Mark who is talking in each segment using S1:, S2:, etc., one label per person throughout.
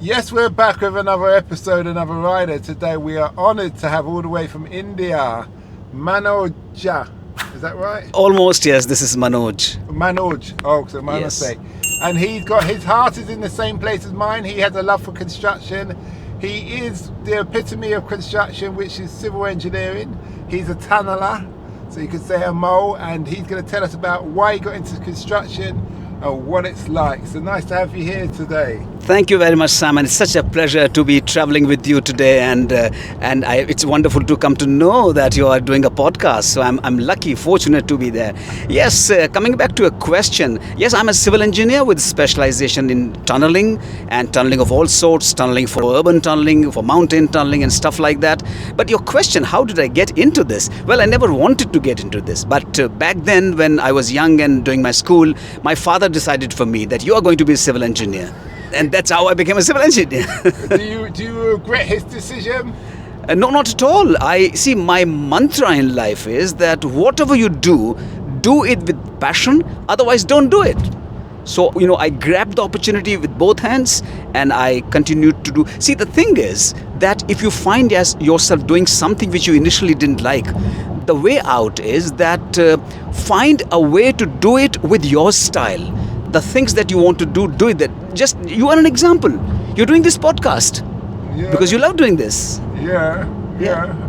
S1: Yes, we're back with another episode, another rider. Today we are honoured to have all the way from India, Manoj. Is that right?
S2: Almost, yes. This is Manoj.
S1: Manoj. Oh, so my mistake. And he's got, his heart is in the same place as mine. He has a love for construction. He is the epitome of construction, which is civil engineering. He's a tunneler, so you could say a mole, and he's going to tell us about why he got into construction and what it's like. So nice to have you here today.
S2: Thank you very much, Sam, and it's such a pleasure to be traveling with you today. It's wonderful to come to know that you are doing a podcast. So I'm lucky, fortunate to be there. Yes, coming back to a question. Yes, I'm a civil engineer with specialization in tunneling and tunneling of all sorts, tunneling for urban tunneling, for mountain tunneling and stuff like that. But your question, how did I get into this? Well, I never wanted to get into this. But back then, when I was young and doing my school, my father decided for me that you are going to be a civil engineer. And that's how I became a civil engineer.
S1: Do you regret his decision?
S2: No, not at all. I see, my mantra in life is that whatever you do it with passion. Otherwise, don't do it. So, I grabbed the opportunity with both hands and I continued to do. See, the thing is that if you find yourself doing something which you initially didn't like, the way out is that find a way to do it with your style. The things that you want to do it. You are an example. You're doing this podcast because you love doing this.
S1: Yeah.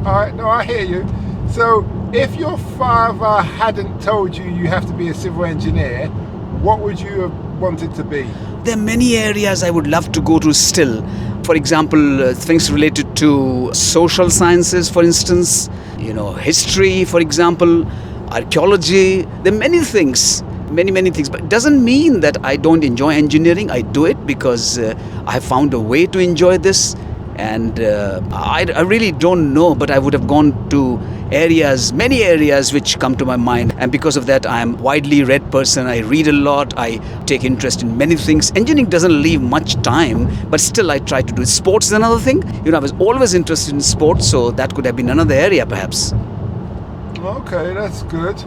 S1: I hear you. So if your father hadn't told you have to be a civil engineer, what would you have wanted to be?
S2: There are many areas I would love to go to still. For example, things related to social sciences, for instance, history, for example, archaeology. There are many things. Many things, but it doesn't mean that I don't enjoy engineering. I do it because I have found a way to enjoy this, and I really don't know, but I would have gone to many areas which come to my mind, and because of that I am a widely read person. I read a lot, I take interest in many things. Engineering doesn't leave much time, but still I try to do it. Sports is another thing. I was always interested in sports, so that could have been another area perhaps.
S1: Okay, that's good.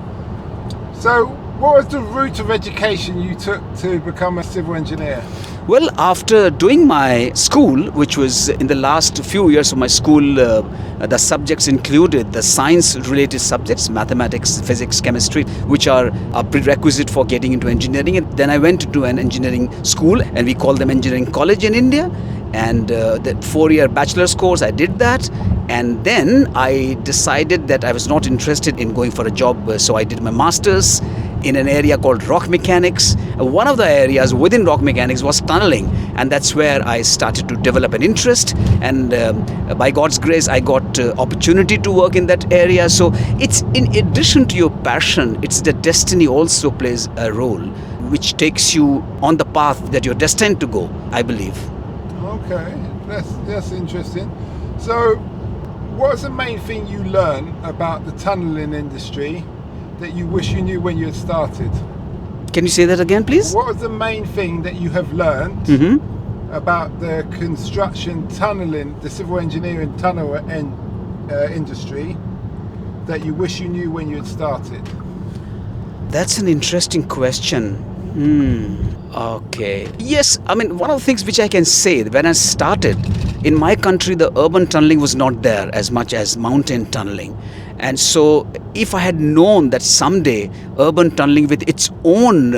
S1: So what was the route of education you took to become a civil engineer?
S2: Well, after doing my school, which was in the last few years of my school, the subjects included the science-related subjects, mathematics, physics, chemistry, which are a prerequisite for getting into engineering. And then I went to an engineering school, and we call them engineering college in India. And the 4-year bachelor's course, I did that. And then I decided that I was not interested in going for a job, so I did my master's in an area called rock mechanics. One of the areas within rock mechanics was tunneling, and that's where I started to develop an interest, and by God's grace I got opportunity to work in that area. So it's, in addition to your passion, it's the destiny also plays a role which takes you on the path that you're destined to go, I believe.
S1: Okay, that's interesting. So what's the main thing you learn about the tunneling industry that you wish you knew when you had started?
S2: Can you say that again, please?
S1: What was the main thing that you have learned about the construction tunneling, the civil engineering tunnel industry that you wish you knew when you had started?
S2: That's an interesting question. Okay. Yes, one of the things which I can say, when I started, in my country, the urban tunneling was not there as much as mountain tunneling. And so if I had known that someday urban tunneling with its own,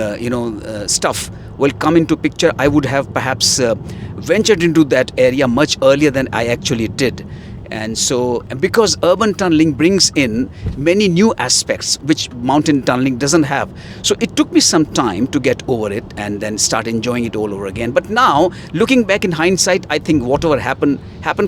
S2: stuff will come into picture, I would have perhaps ventured into that area much earlier than I actually did. And so, because urban tunneling brings in many new aspects which mountain tunneling doesn't have. So it took me some time to get over it and then start enjoying it all over again. But now, looking back in hindsight, I think whatever happened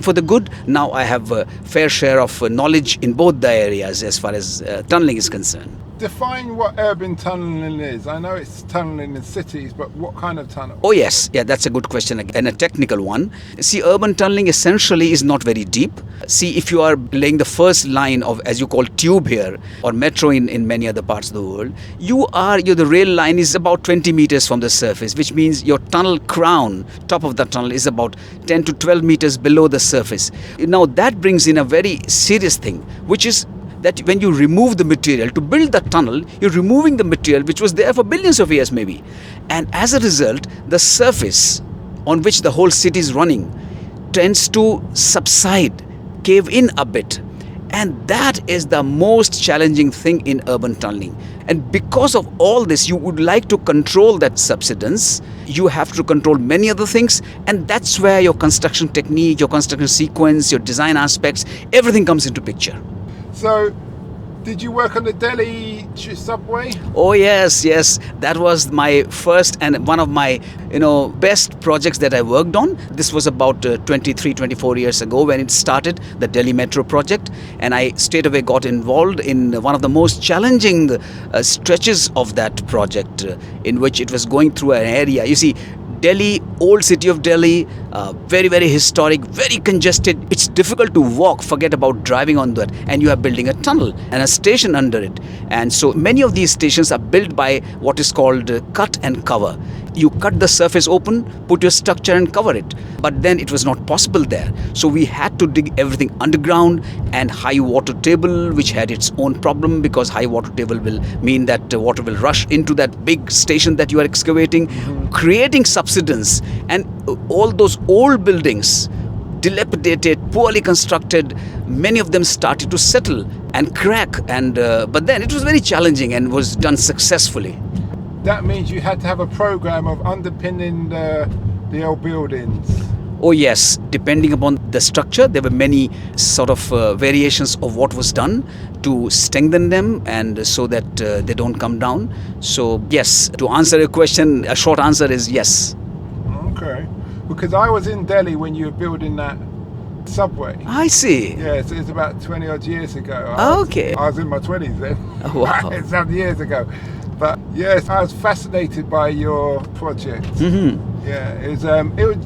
S2: for the good. Now I have a fair share of knowledge in both the areas as far as tunneling is concerned.
S1: Define what urban tunneling is. I know it's tunneling in cities, but what kind of tunnel?
S2: Oh yes, that's a good question and a technical one. See, urban tunneling essentially is not very deep. See, if you are laying the first line of, as you call, tube here, or metro in many other parts of the world, the rail line is about 20 meters from the surface, which means your tunnel crown, top of the tunnel, is about 10 to 12 meters below the surface. Now that brings in a very serious thing, which is that when you remove the material to build the tunnel, you're removing the material which was there for billions of years maybe. And as a result, the surface on which the whole city is running tends to subside, cave in a bit. And that is the most challenging thing in urban tunneling. And because of all this, you would like to control that subsidence. You have to control many other things. And that's where your construction technique, your construction sequence, your design aspects, everything comes into picture.
S1: So, did you work on the Delhi subway?
S2: Oh yes. That was my first and one of my best projects that I worked on. This was about 24 years ago when it started, the Delhi Metro project, and I straight away got involved in one of the most challenging stretches of that project, in which it was going through an area. You see, Delhi, old city of Delhi, very, very historic, very congested. It's difficult to walk, forget about driving on that. And you are building a tunnel and a station under it. And so many of these stations are built by what is called cut and cover. You cut the surface open, put your structure and cover it. But then it was not possible there. So we had to dig everything underground, and high water table, which had its own problem, because high water table will mean that water will rush into that big station that you are excavating, creating subsidence. And all those old buildings, dilapidated, poorly constructed, many of them started to settle and crack. And but then it was very challenging and was done successfully.
S1: That means you had to have a program of underpinning the old buildings.
S2: Oh yes, depending upon the structure, there were many sort of variations of what was done to strengthen them and so that they don't come down. So yes, to answer your question, a short answer is yes.
S1: Okay, because I was in Delhi when you were building that subway.
S2: I see.
S1: Yes, it's about 20 odd years ago.
S2: Okay.
S1: I was in my 20s then.
S2: Oh, wow.
S1: It's some years ago. But yes, I was fascinated by your project.
S2: Mm-hmm.
S1: Yeah,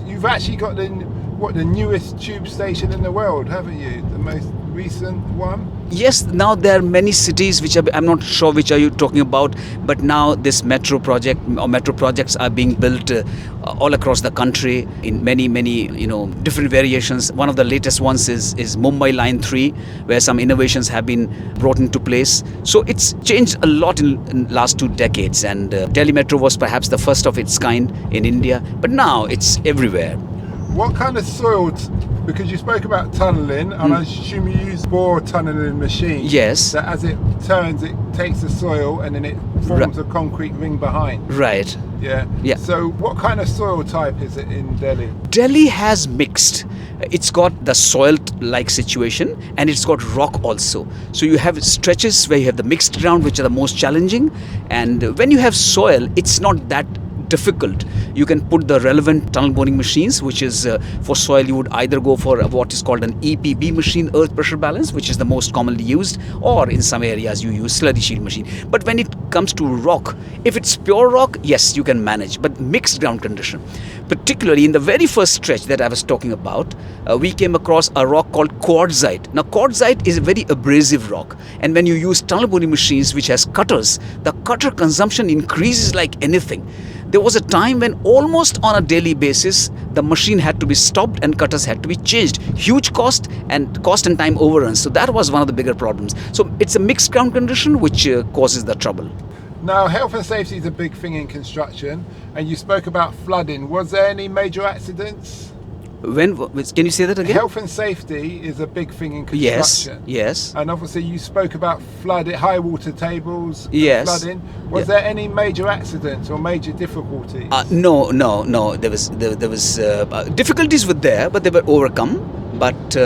S1: you've actually got the newest tube station in the world, haven't you? The most recent one?
S2: Yes, now there are many cities which I'm not sure which are you talking about, but now this metro project or metro projects are being built all across the country in many different variations. One of the latest ones is Mumbai Line 3, where some innovations have been brought into place. So it's changed a lot in last 2 decades, and Delhi Metro was perhaps the first of its kind in India, but now it's everywhere.
S1: What kind of soil? Because you spoke about tunnelling, and I assume you use bore tunnelling machine.
S2: Yes.
S1: That as it turns, it takes the soil and then it forms a concrete ring behind.
S2: Right.
S1: Yeah. So what kind of soil type is it in Delhi?
S2: Delhi has mixed. It's got the soil-like situation and it's got rock also. So you have stretches where you have the mixed ground, which are the most challenging. And when you have soil, it's not that difficult. You can put the relevant tunnel boring machines, which is for soil you would either go for what is called an EPB machine, earth pressure balance, which is the most commonly used, or in some areas you use slurry shield machine. But when it comes to rock, if it's pure rock, yes, you can manage, but mixed ground condition, particularly in the very first stretch that I was talking about, we came across a rock called quartzite. Now quartzite is a very abrasive rock, and when you use tunnel boring machines which has cutters, the cutter consumption increases like anything. There was a time when almost on a daily basis, the machine had to be stopped and cutters had to be changed. Huge cost and time overruns. So that was one of the bigger problems. So it's a mixed ground condition which causes the trouble.
S1: Now, health and safety is a big thing in construction, and you spoke about flooding. Was there any major accidents?
S2: Can you say that again?
S1: Health and safety is a big thing in construction.
S2: Yes.
S1: And obviously you spoke about high water tables, flooding. Was there any major accidents or major difficulties?
S2: No. There was difficulties were there, but they were overcome. But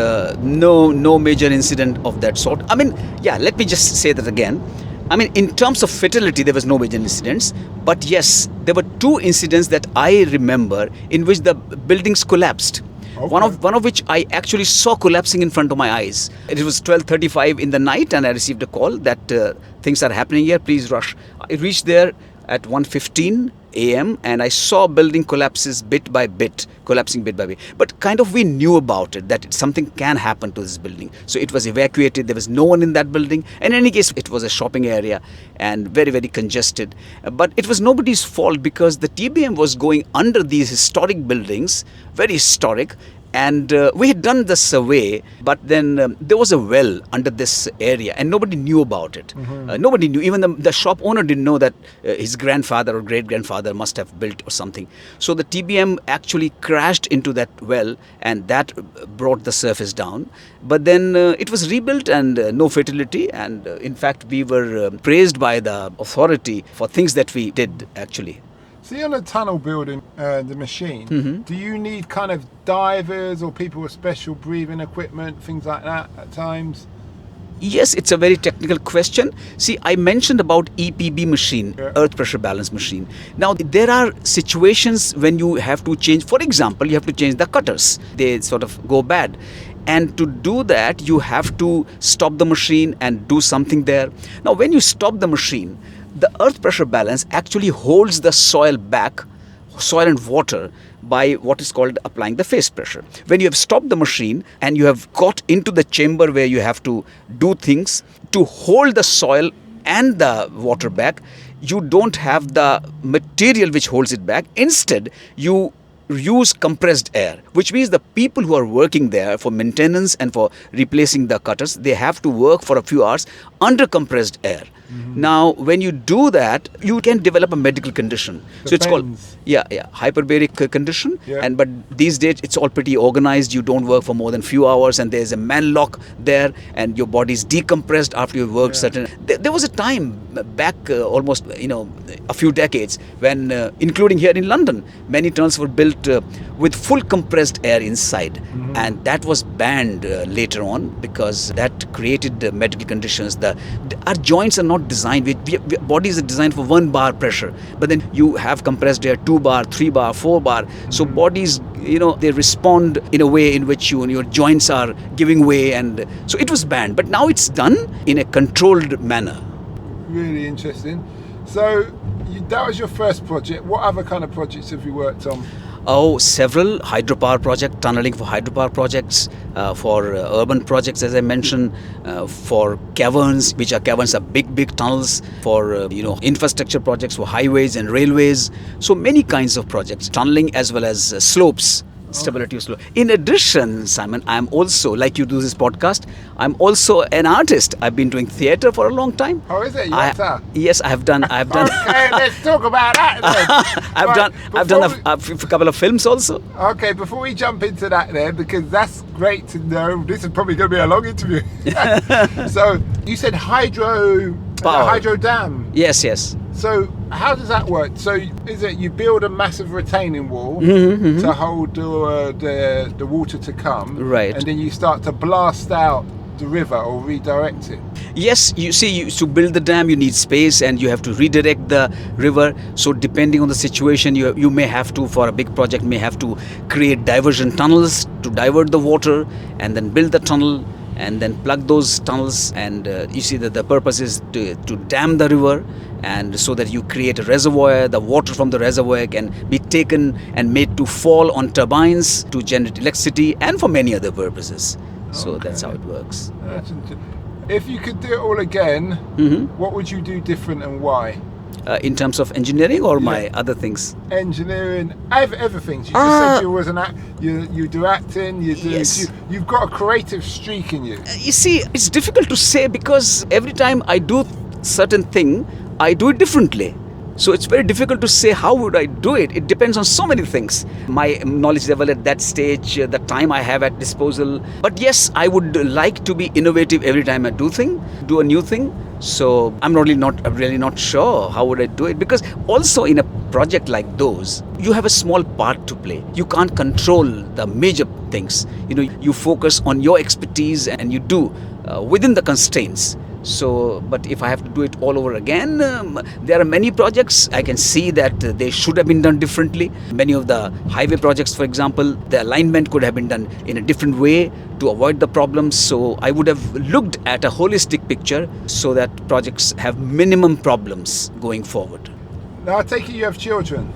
S2: no major incident of that sort. I mean, let me just say that again. I mean, in terms of fatality, there was no major incidents. But yes, there were 2 incidents that I remember in which the buildings collapsed. Okay. One of which I actually saw collapsing in front of my eyes. It was 12:35 in the night, and I received a call that things are happening here, please rush. I reached there at 1:15 a.m. and I saw building collapsing bit by bit. But kind of we knew about it, that something can happen to this building. So it was evacuated. There was no one in that building. In any case, it was a shopping area and very, very congested. But it was nobody's fault because the TBM was going under these historic buildings, very historic, And we had done the survey, but then there was a well under this area and nobody knew about it. Nobody knew. Even the shop owner didn't know that his grandfather or great-grandfather must have built or something. So the TBM actually crashed into that well and that brought the surface down. But then it was rebuilt and no fatality. And in fact, we were praised by the authority for things that we did actually.
S1: See, on a tunnel building, the machine, do you need kind of divers or people with special breathing equipment, things like that at times?
S2: Yes, it's a very technical question. See, I mentioned about EPB machine, earth pressure balance machine. Now, there are situations when you have to change, for example, you have to change the cutters. They sort of go bad. And to do that, you have to stop the machine and do something there. Now, when you stop the machine, the earth pressure balance actually holds the soil back, soil and water, by what is called applying the face pressure. When you have stopped the machine and you have got into the chamber where you have to do things to hold the soil and the water back, you don't have the material which holds it back. Instead, you use compressed air, which means the people who are working there for maintenance and for replacing the cutters, they have to work for a few hours under compressed air. Now, when you do that, you can develop a medical condition. So it's called hyperbaric condition. And but these days it's all pretty organized. You don't work for more than few hours, and there's a man lock there, and your body is decompressed after you've worked certain. There was a time back almost a few decades when, including here in London, many tunnels were built with full compressed air inside, and that was banned later on because that created medical conditions. Our joints are not designed, bodies are designed for 1 bar pressure, but then you have compressed air 2 bar, 3 bar, 4 bar. So bodies, they respond in a way in which your joints are giving way, and so it was banned. But now it's done in a controlled manner.
S1: Really interesting. So that was your first project. What other kind of projects have you worked on?
S2: Oh, several hydropower projects, tunneling for hydropower projects, for urban projects, as I mentioned, for caverns, which are big tunnels, for infrastructure projects for highways and railways. So many kinds of projects, tunneling as well as slopes. Stability of slope. In addition, Simon, I'm also, like you do this podcast, I'm also an artist. I've been doing theatre for a long time.
S1: Oh, is it? You're an actor?
S2: Yes, I've done.
S1: Okay, let's talk about that then.
S2: I've done a couple of films also.
S1: Okay, before we jump into that then, because that's great to know. This is probably going to be a long interview. So you said hydro dam.
S2: Yes.
S1: So how does that work? So is it you build a massive retaining wall to hold the water to come,
S2: right?
S1: And then you start to blast out the river or redirect it?
S2: Yes, you see, to build the dam you need space and you have to redirect the river. So depending on the situation, you may have to, for a big project, may have to create diversion tunnels to divert the water and then build the tunnel and then plug those tunnels, and you see that the purpose is to dam the river, and so that you create a reservoir. The water from the reservoir can be taken and made to fall on turbines to generate electricity and for many other purposes. So that's how it works.
S1: If you could do it all again, what would you do different and why?
S2: In terms of engineering or my other things?
S1: Engineering, everything. You just said you was you do acting,
S2: Yes.
S1: you've got a creative streak in you.
S2: You see, it's difficult to say because every time I do certain thing, I do it differently. So it's very difficult to say how would I do it. It depends on so many things. My knowledge level at that stage, the time I have at disposal. But yes, I would like to be innovative every time I do a new thing. So I'm really not sure how would I do it, because also in a project like those, you have a small part to play. You can't control the major things. You focus on your expertise and you do within the constraints. So, but if I have to do it all over again, there are many projects I can see that they should have been done differently. Many of the highway projects, for example, the alignment could have been done in a different way to avoid the problems. So I would have looked at a holistic picture so that projects have minimum problems going forward.
S1: Now I take it you have children.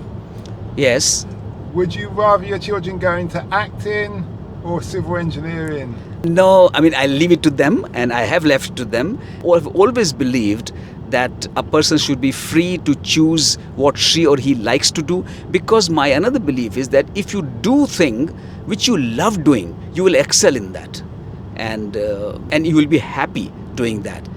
S2: Yes.
S1: Would you rather your children go into acting or civil engineering?
S2: No, I mean, I leave it to them, and I have left it to them. I've always believed that a person should be free to choose what she or he likes to do, because my another belief is that if you do thing which you love doing, you will excel in that, and you will be happy doing that.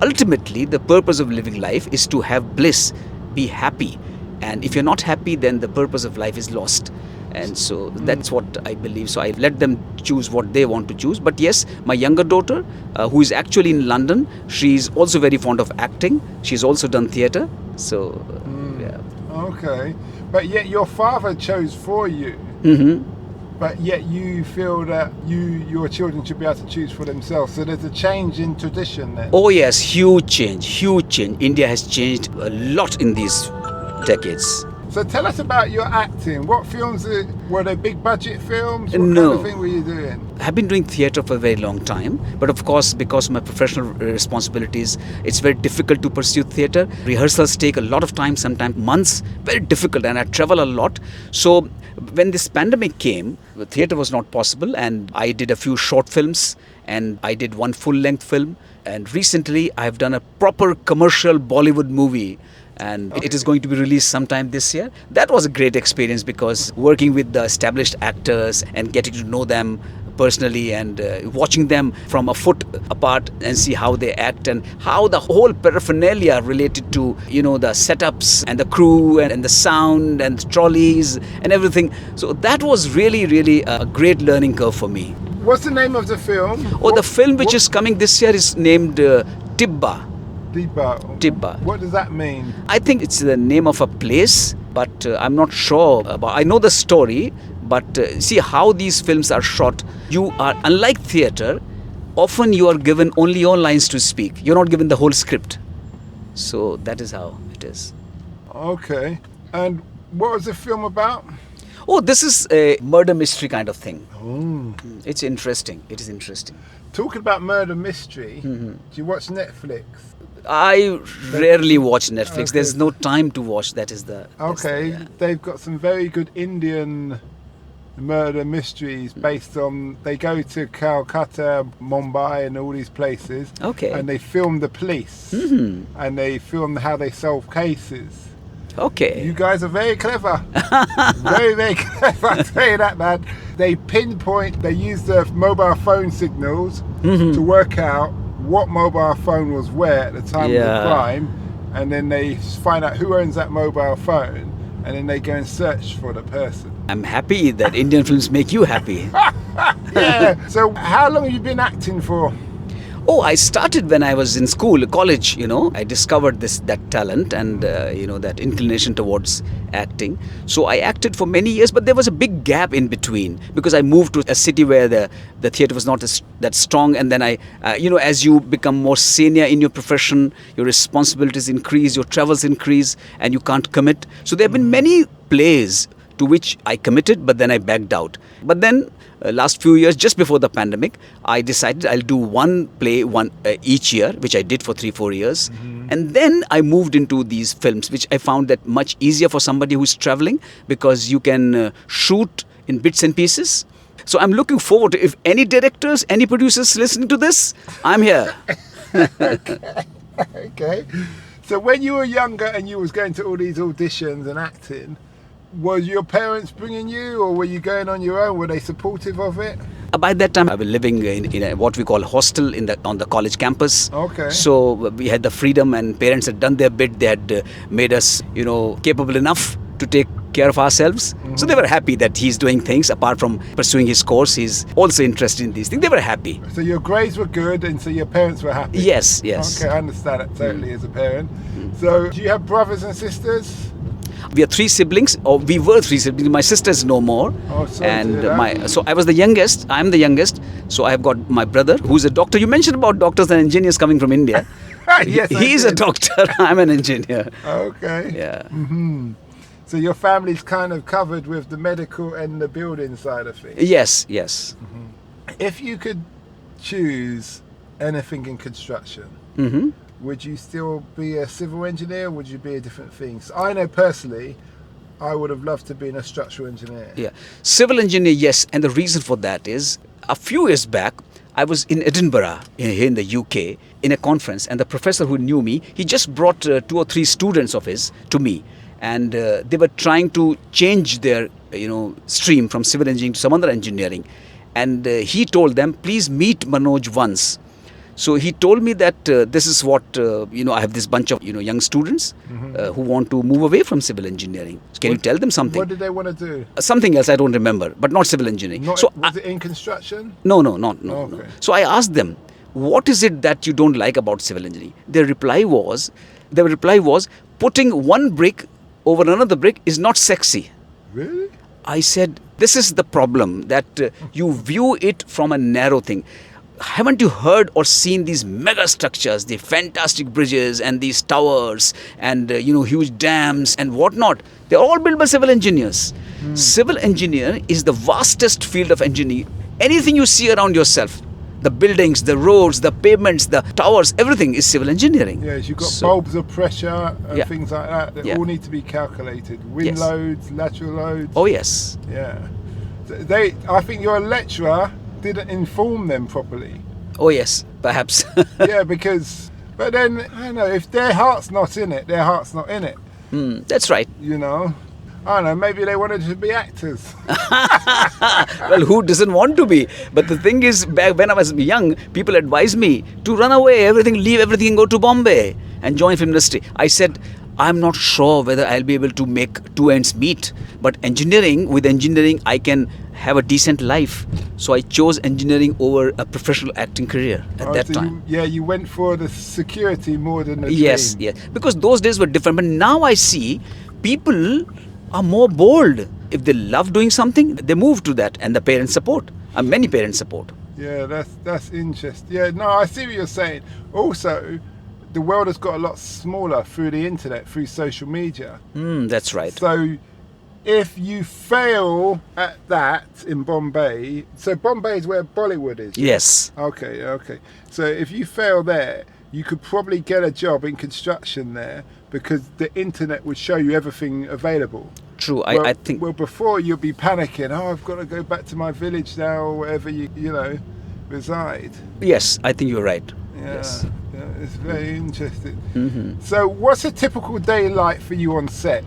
S2: Ultimately, the purpose of living life is to have bliss, be happy, and if you're not happy, then the purpose of life is lost. And so that's what I believe. So I let them choose what they want to choose. But yes, my younger daughter, who is actually in London, she's also very fond of acting. She's also done theatre. So, yeah.
S1: Okay. But yet your father chose for you.
S2: Mm-hmm.
S1: But yet you feel that your children should be able to choose for themselves. So there's a change in tradition then.
S2: Oh yes, huge change, huge change. India has changed a lot in these decades.
S1: So tell us about your acting. What films were they? Big budget films? What
S2: No.
S1: kind of thing were you doing?
S2: I've been doing theatre for a very long time, but of course, because of my professional responsibilities, it's very difficult to pursue theatre. Rehearsals take a lot of time, sometimes months, very difficult, and I travel a lot. So when this pandemic came, the theatre was not possible, and I did a few short films, and I did one full-length film, and recently I've done a proper commercial Bollywood movie, and it is going to be released sometime this year. That was a great experience, because working with the established actors and getting to know them personally, and watching them from a foot apart and see how they act, and how the whole paraphernalia related to, the setups and the crew and the sound and the trolleys and everything. So that was really, really a great learning curve for me.
S1: What's the name of the film?
S2: The film which is coming this year is named Tibba. Tibba.
S1: What does that mean?
S2: I think it's the name of a place, but I'm not sure about. I know the story, but see how these films are shot. You are, unlike theatre, often you are given only your lines to speak. You're not given the whole script. So that is how it is.
S1: Okay. And what was the film about?
S2: Oh, this is a murder mystery kind of thing.
S1: Oh.
S2: It's interesting. It is interesting.
S1: Talking about murder mystery, do you watch Netflix?
S2: I rarely watch Netflix.
S1: Okay.
S2: There's no time to watch. That's
S1: Okay. They've got some very good Indian murder mysteries based on, they go to Calcutta, Mumbai and all these places.
S2: Okay.
S1: And they film the police.
S2: Mm-hmm.
S1: And they film how they solve cases.
S2: Okay.
S1: You guys are very clever. Very, very clever. I'll tell you that, man. They pinpoint, they use the mobile phone signals to work out what mobile phone was where at the time of the crime, and then they find out who owns that mobile phone, and then they go and search for the person.
S2: I'm happy that Indian films make you happy.
S1: Yeah. So how long have you been acting for?
S2: Oh, I started when I was in school, college, I discovered that talent and, that inclination towards acting. So I acted for many years, but there was a big gap in between, because I moved to a city where the theatre was not that strong. And then as you become more senior in your profession, your responsibilities increase, your travels increase, and you can't commit. So there have been many plays to which I committed, but then I backed out. But then last few years, just before the pandemic, I decided I'll do one play each year, which I did for 3-4 years. And then I moved into these films, which I found that much easier for somebody who's traveling, because you can shoot in bits and pieces. So I'm looking forward to, if any directors, any producers listening to this, I'm here.
S1: Okay. So when you were younger and you was going to all these auditions and acting, was your parents bringing you, or were you going on your own? Were they supportive of it?
S2: By that time, I was living in what we call hostel on the college campus.
S1: Okay.
S2: So we had the freedom, and parents had done their bit. They had made us, capable enough to take care of ourselves. So they were happy that he's doing things apart from pursuing his course. He's also interested in these things. They were happy.
S1: So your grades were good, and so your parents were happy?
S2: Yes.
S1: Okay, I understand that totally as a parent. So do you have brothers and sisters?
S2: We are 3 siblings, or we were 3 siblings. My sister's no more.
S1: Oh, sorry to hear that.
S2: So I was the youngest. I'm the youngest. So I've got my brother, who's a doctor. You mentioned about doctors and engineers coming from India.
S1: Yes,
S2: he's a doctor. I'm an engineer.
S1: Okay.
S2: Yeah.
S1: So your family's kind of covered with the medical and the building side of things.
S2: Yes.
S1: If you could choose anything in construction, would you still be a civil engineer, or would you be a different thing? So I know personally, I would have loved to be a structural engineer.
S2: Yeah. Civil engineer, yes. And the reason for that is, a few years back, I was in Edinburgh, here in the UK, in a conference, and the professor who knew me, he just brought 2 or 3 students of his to me, and they were trying to change their, stream from civil engineering to some other engineering, and he told them, please meet Manoj once. So he told me that this is what, I have this bunch of, young students who want to move away from civil engineering. So can you tell them something?
S1: What did they want to do?
S2: Something else, I don't remember, but not civil engineering.
S1: Was it in construction?
S2: No.
S1: Okay.
S2: So I asked them, what is it that you don't like about civil engineering? Their reply was, putting one brick over another brick is not sexy.
S1: Really?
S2: I said, this is the problem, that you view it from a narrow thing. Haven't you heard or seen these mega structures, the fantastic bridges and these towers and huge dams and whatnot? They're all built by civil engineers. Civil engineer is the vastest field of engineering. Anything you see around yourself, the buildings, the roads, the pavements, the towers, everything is civil engineering.
S1: Yes, you've got bulbs of pressure and things like that. They all need to be calculated. Wind loads, lateral loads.
S2: Oh yes.
S1: Yeah. I think your lecturer didn't inform them properly.
S2: Oh yes, perhaps.
S1: Yeah, but then, I don't know, if their heart's not in it, their heart's not in it.
S2: That's right.
S1: I don't know, maybe they wanted to be actors.
S2: Well, who doesn't want to be? But the thing is, back when I was young, people advised me to run away, leave everything and go to Bombay and join film industry. I said, I'm not sure whether I'll be able to make 2 ends meet. But with engineering, I can have a decent life. So I chose engineering over a professional acting career at that time.
S1: You went for the security more than the dream.
S2: Yes. Because those days were different. But now I see people are more bold. If they love doing something, they move to that, and the parents support. Many parents support.
S1: Yeah, that's interesting. Yeah, no, I see what you're saying. Also, the world has got a lot smaller through the internet, through social media.
S2: That's right.
S1: So if you fail at that in Bombay, so Bombay is where Bollywood is?
S2: Yes.
S1: Okay. So if you fail there, you could probably get a job in construction there because the internet would show you everything available.
S2: True, I think.
S1: Well, before you'll be panicking, I've got to go back to my village now, or wherever you reside.
S2: Yes, I think you're right.
S1: Yeah,
S2: yes.
S1: Yeah, it's very interesting. So what's a typical day like for you on set?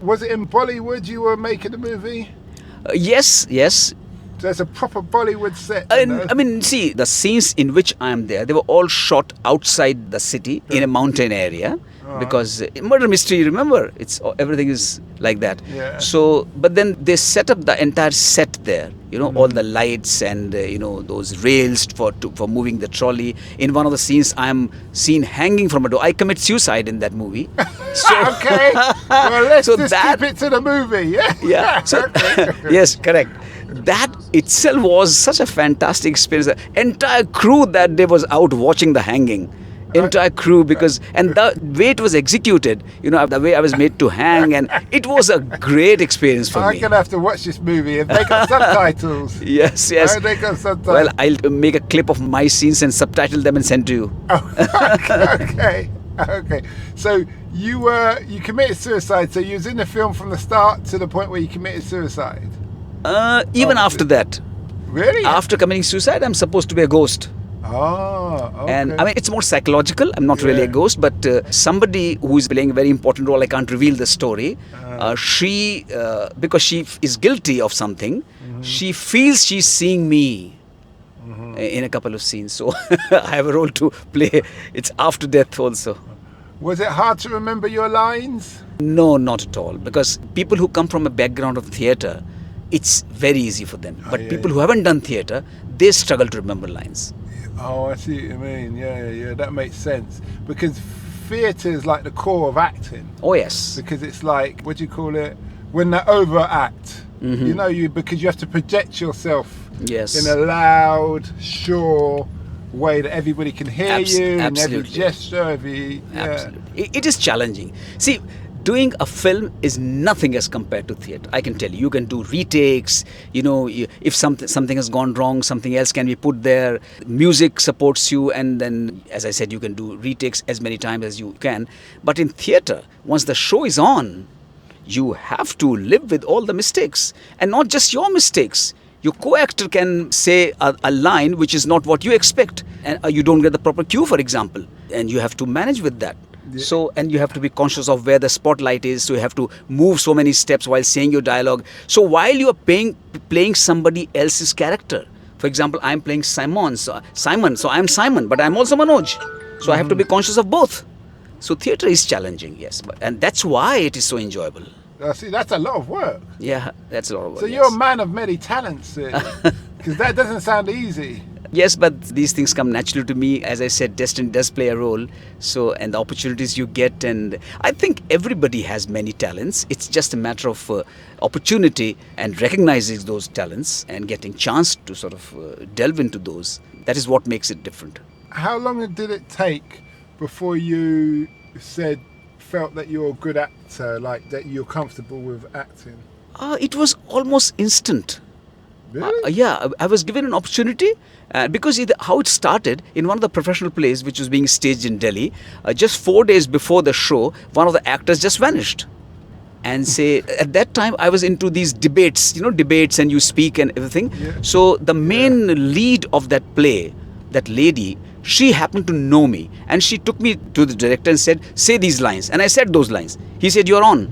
S1: Was it in Bollywood you were making a movie?
S2: Yes.
S1: There's a proper Bollywood set.
S2: See, the scenes in which I am there, they were all shot outside the city in a mountain area. Because murder mystery, remember, everything is like that.
S1: Yeah.
S2: So, but then they set up the entire set there. All the lights and those rails for moving the trolley. In one of the scenes, I am seen hanging from a door. I commit suicide in that movie. So,
S1: okay. Well, let's keep it to the movie.
S2: Yeah. So,
S1: okay.
S2: Yes, correct. That itself was such a fantastic experience. The entire crew that day was out watching the hanging. Entire crew, and the way it was executed, the way I was made to hang, and it was a great experience for me.
S1: I'm going to have to watch this movie. If they got subtitles.
S2: Yes.
S1: They got subtitles.
S2: Well, I'll make a clip of my scenes and subtitle them and send to you.
S1: Okay. So you committed suicide. So you was in the film from the start to the point where you committed suicide?
S2: Even after that.
S1: Really?
S2: After committing suicide, I'm supposed to be a ghost.
S1: Oh, okay.
S2: And it's more psychological. I'm not really a ghost, but somebody who is playing a very important role, I can't reveal the story. She, because she is guilty of something, she feels she's seeing me in a couple of scenes. So I have a role to play. It's after death also.
S1: Was it hard to remember your lines?
S2: No, not at all. Because people who come from a background of theatre, it's very easy for them. But people who haven't done theatre, they struggle to remember lines.
S1: Oh, I see what you mean. Yeah, that makes sense. Because theatre is like the core of acting.
S2: Oh, yes.
S1: Because it's like, what do you call it? When they overact. Because you have to project yourself in a loud, sure way that everybody can hear you. And every gesture, Absolutely.
S2: It is challenging. See, doing a film is nothing as compared to theatre. I can tell you. You can do retakes. If something has gone wrong, something else can be put there. Music supports you, and then, as I said, you can do retakes as many times as you can. But in theatre, once the show is on, you have to live with all the mistakes, and not just your mistakes. Your co-actor can say a line which is not what you expect, and you don't get the proper cue, for example, and you have to manage with that.
S1: Yeah.
S2: So, and you have to be conscious of where the spotlight is. So you have to move so many steps while saying your dialogue. So while you are playing somebody else's character, for example, I'm playing Simon, so I'm Simon, but I'm also Manoj. So I have to be conscious of both. So theatre is challenging, yes, and that's why it is so enjoyable.
S1: See, that's a lot of work.
S2: Yeah, that's a lot of work.
S1: So you're a man of many talents, because that doesn't sound easy.
S2: Yes, but these things come naturally to me. As I said, destiny does play a role. So, and the opportunities you get, and I think everybody has many talents. It's just a matter of opportunity and recognizing those talents and getting chance to sort of delve into those. That is what makes it different.
S1: How long did it take before you felt that you're a good actor, like that you're comfortable with acting?
S2: It was almost instant.
S1: Really?
S2: Yeah, I was given an opportunity because how it started in one of the professional plays which was being staged in Delhi. Just 4 days before the show, one of the actors just vanished. And at that time I was into these debates, and you speak and everything.
S1: Yeah.
S2: So the main lead of that play, that lady, she happened to know me, and she took me to the director and said, say these lines. And I said those lines. He said, you're on.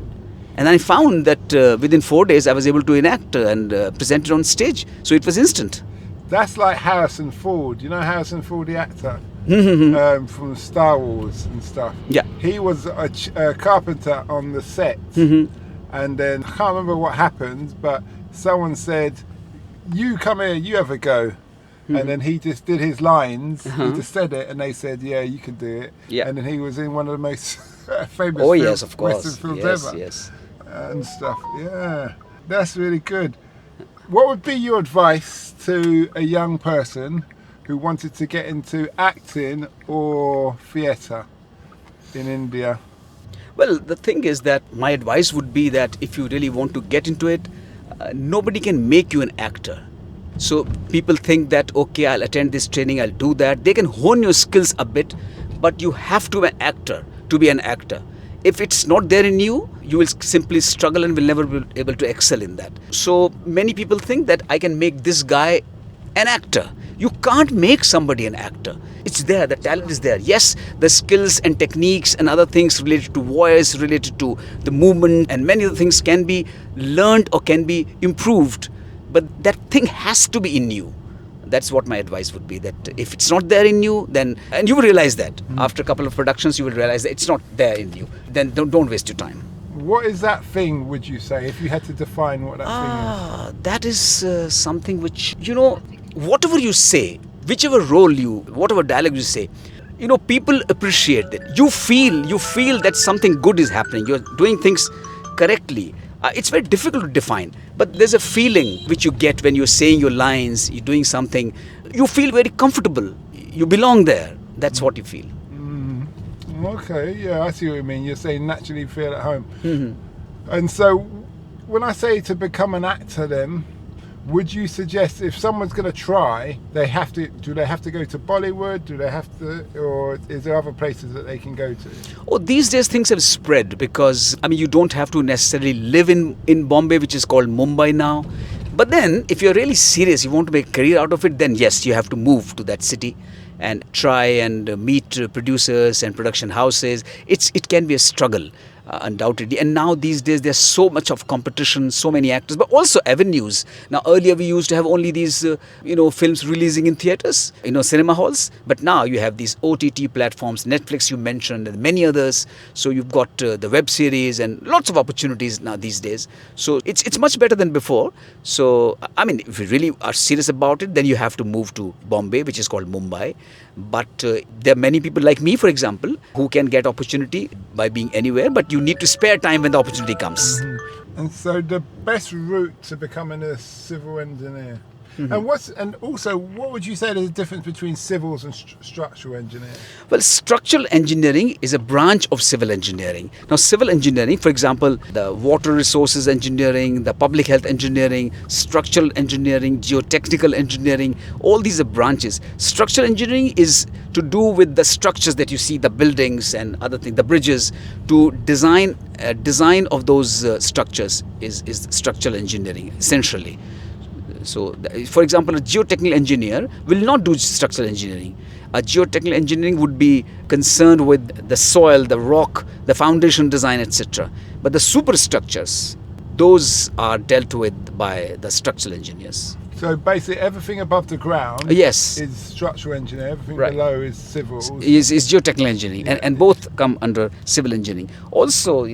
S2: And I found that within 4 days I was able to enact and present it on stage. So it was instant.
S1: That's like Harrison Ford. You know Harrison Ford, the actor? From Star Wars and stuff.
S2: Yeah.
S1: He was a carpenter on the set. And then I can't remember what happened, but someone said, you come here, you have a go. And then he just did his lines. He just said it, and they said, yeah, you can do it.
S2: Yeah.
S1: And then he was in one of the most famous
S2: Yes, of course.
S1: Western films
S2: Yes,
S1: ever.
S2: yes.
S1: And stuff. Yeah, that's really good. What would be your advice to a young person who wanted to get into acting or theatre in India?
S2: Well, the thing is that my advice would be that if you really want to get into it, nobody can make you an actor. So people think that, okay, I'll attend this training, I'll do that. They can hone your skills a bit, but you have to be an actor to be an actor. If it's not there in you, you will simply struggle and will never be able to excel in that. So many people think that I can make this guy an actor. You can't make somebody an actor. It's there, the talent is there. Yes, the skills and techniques and other things related to voice, related to the movement, and many other things can be learned or can be improved. But that thing has to be in you. That's what my advice would be, that if it's not there in you, then, and you will realize that after a couple of productions, you will realize that it's not there in you, then don't waste your time.
S1: What is that thing, would you say, if you had to define what that thing is?
S2: That is something which, whatever you say, whichever role whatever dialogue you say, people appreciate that. You feel that something good is happening. You're doing things correctly. It's very difficult to define, but there's a feeling which you get when you're saying your lines, you're doing something, you feel very comfortable, you belong there. That's what you feel.
S1: Okay, yeah, I see what you mean. You're saying naturally feel at home. And so when I say to become an actor then, would you suggest if someone's going to try, do they have to go to Bollywood? Or is there other places that they can go to?
S2: Oh, these days things have spread because, you don't have to necessarily live in Bombay, which is called Mumbai now. But then, if you're really serious, you want to make a career out of it, then yes, you have to move to that city and try and meet producers and production houses. It can be a struggle. Undoubtedly, and now these days there's so much of competition, so many actors, but also avenues. Now earlier we used to have only these films releasing in theaters, cinema halls, but now you have these OTT platforms, Netflix you mentioned, and many others. So you've got the web series and lots of opportunities now these days. So it's much better than before. So if you really are serious about it, then you have to move to Bombay, which is called Mumbai. But there are many people like me, for example, who can get opportunity by being anywhere, but you need to spare time when the opportunity comes.
S1: And so the best route to becoming a civil engineer. And also, what would you say is the difference between civils and structural engineering?
S2: Well, structural engineering is a branch of civil engineering. Now, civil engineering, for example, the water resources engineering, the public health engineering, structural engineering, geotechnical engineering, all these are branches. Structural engineering is to do with the structures that you see, the buildings and other things, the bridges. To design of those structures is structural engineering, essentially. So, for example, a geotechnical engineer will not do structural engineering. A geotechnical engineering would be concerned with the soil, the rock, the foundation design, etc. But the superstructures, those are dealt with by the structural engineers.
S1: So basically everything above the ground
S2: Yes.
S1: is structural engineering, everything
S2: Right.
S1: below is civil.
S2: Is geotechnical engineering, and both come under civil engineering. Also,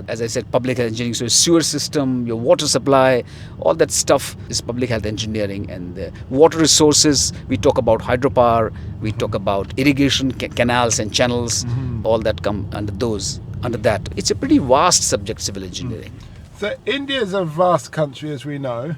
S2: as I said, public health engineering, so sewer system, your water supply, all that stuff is public health engineering. And water resources, we talk about hydropower, we talk about irrigation, canals and channels, all that come under that. It's a pretty vast subject, civil engineering.
S1: So India is a vast country, as we know.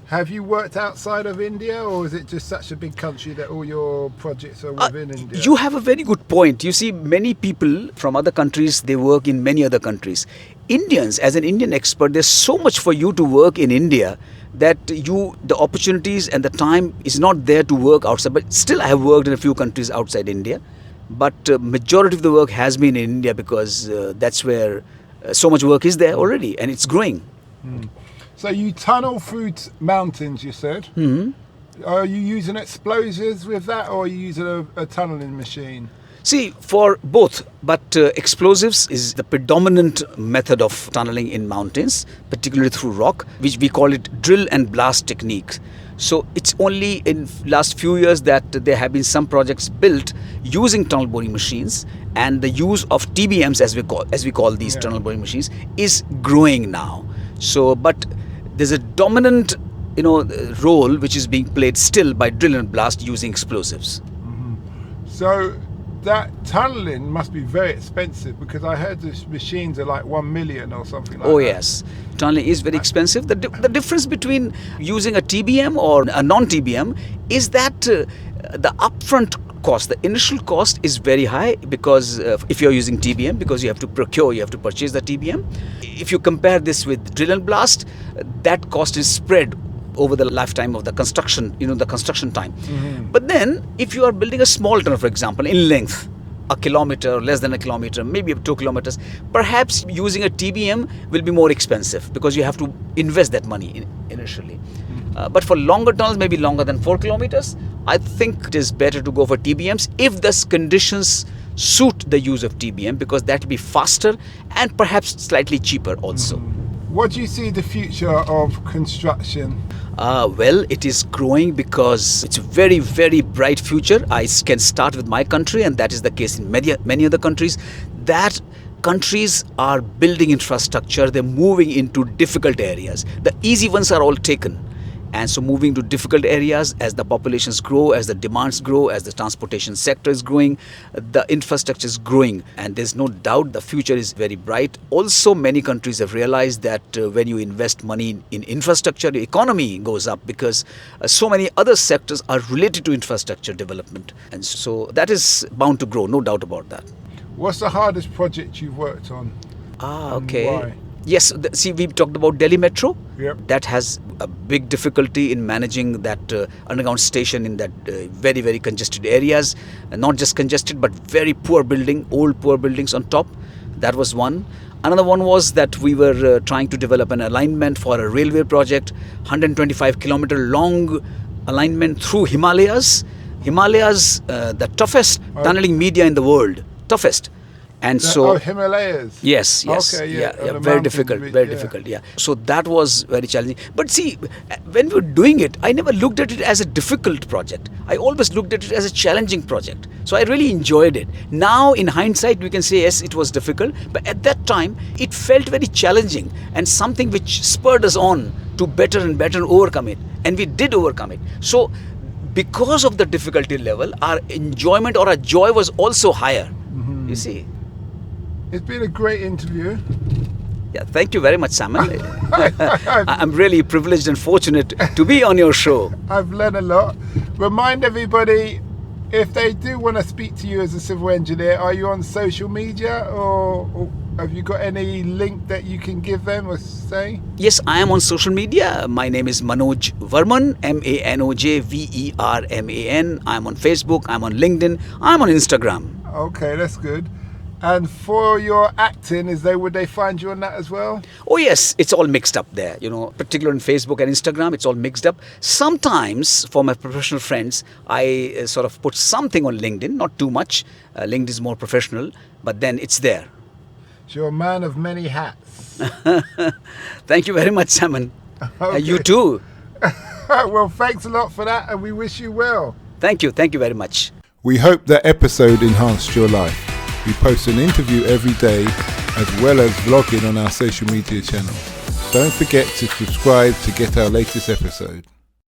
S1: Have you worked outside of India, or is it just such a big country that all your projects are within India?
S2: You have a very good point. You see, many people from other countries, they work in many other countries. Indians, as an Indian expert, there's so much for you to work in India that the opportunities and the time is not there to work outside. But still, I have worked in a few countries outside India. But majority of the work has been in India because that's where so much work is there already, and it's growing.
S1: So you tunnel through mountains, you said. Mm-hmm. Are you using explosives with that, or are you using a tunneling machine?
S2: See, for both, but explosives is the predominant method of tunneling in mountains, particularly through rock, which we call it drill and blast techniques. So it's only in last few years that there have been some projects built using tunnel boring machines, and the use of TBMs, as we call these tunnel boring machines, is growing now. So, but there's a dominant, role which is being played still by drill and blast using explosives.
S1: So that tunneling must be very expensive, because I heard the machines are like 1 million or something like that.
S2: Oh yes, tunneling is very expensive. The difference between using a TBM or a non-TBM is that the upfront cost, the initial cost is very high, because if you're using TBM, because you have to purchase the TBM. If you compare this with drill and blast, that cost is spread over the lifetime of the construction, the construction time. Mm-hmm. But then if you are building a small tunnel, for example, in length, a kilometer, less than a kilometer, maybe 2 kilometers, perhaps using a TBM will be more expensive, because you have to invest that money initially. But for longer tunnels, maybe longer than 4 kilometers, I think it is better to go for TBMs if the conditions suit the use of TBM, because that will be faster and perhaps slightly cheaper also.
S1: What do you see the future of construction?
S2: Well, it is growing because it's a very, very bright future. I can start with my country, and that is the case in many other countries. That countries are building infrastructure, they're moving into difficult areas. The easy ones are all taken. And so moving to difficult areas as the populations grow, as the demands grow, as the transportation sector is growing, the infrastructure is growing. And there's no doubt the future is very bright. Also, many countries have realized that when you invest money in infrastructure, the economy goes up, because so many other sectors are related to infrastructure development. And so that is bound to grow, no doubt about that.
S1: What's the hardest project you've worked on?
S2: Okay.
S1: Why?
S2: Yes, see, we talked about Delhi Metro.
S1: Yep.
S2: That has a big difficulty in managing that underground station in that very, very congested areas. Not just congested, but very old poor buildings on top. That was one. Another one was that we were trying to develop an alignment for a railway project, 125-kilometer long alignment through Himalayas. The toughest tunneling media in the world. Toughest. And
S1: Himalayas.
S2: Yes.
S1: Okay,
S2: very difficult. So that was very challenging. But see, when we were doing it, I never looked at it as a difficult project. I always looked at it as a challenging project. So I really enjoyed it. Now, in hindsight, we can say, yes, it was difficult. But at that time, it felt very challenging and something which spurred us on to better and better overcome it. And we did overcome it. So because of the difficulty level, our enjoyment or our joy was also higher. You see.
S1: It's been a great interview.
S2: Yeah, thank you very much, Simon. I'm really privileged and fortunate to be on your show.
S1: I've learned a lot. Remind everybody, if they do want to speak to you as a civil engineer, are you on social media, or have you got any link that you can give them or say?
S2: Yes, I am on social media. My name is manojvemra, manojvemra. I'm on Facebook, I'm on LinkedIn, I'm on Instagram.
S1: Okay, that's good. And for your acting, would they find you on that as well?
S2: Oh yes, it's all mixed up there. Particularly on Facebook and Instagram, it's all mixed up. Sometimes for my professional friends, I sort of put something on LinkedIn, not too much. LinkedIn is more professional, but then it's there.
S1: So you're a man of many hats.
S2: Thank you very much, Simon.
S1: Okay.
S2: You too.
S1: Well, thanks a lot for that, and we wish you well.
S2: Thank you very much.
S1: We hope that episode enhanced your life. We post an interview every day as well as vlogging on our social media channels. Don't forget to subscribe to get our latest episode.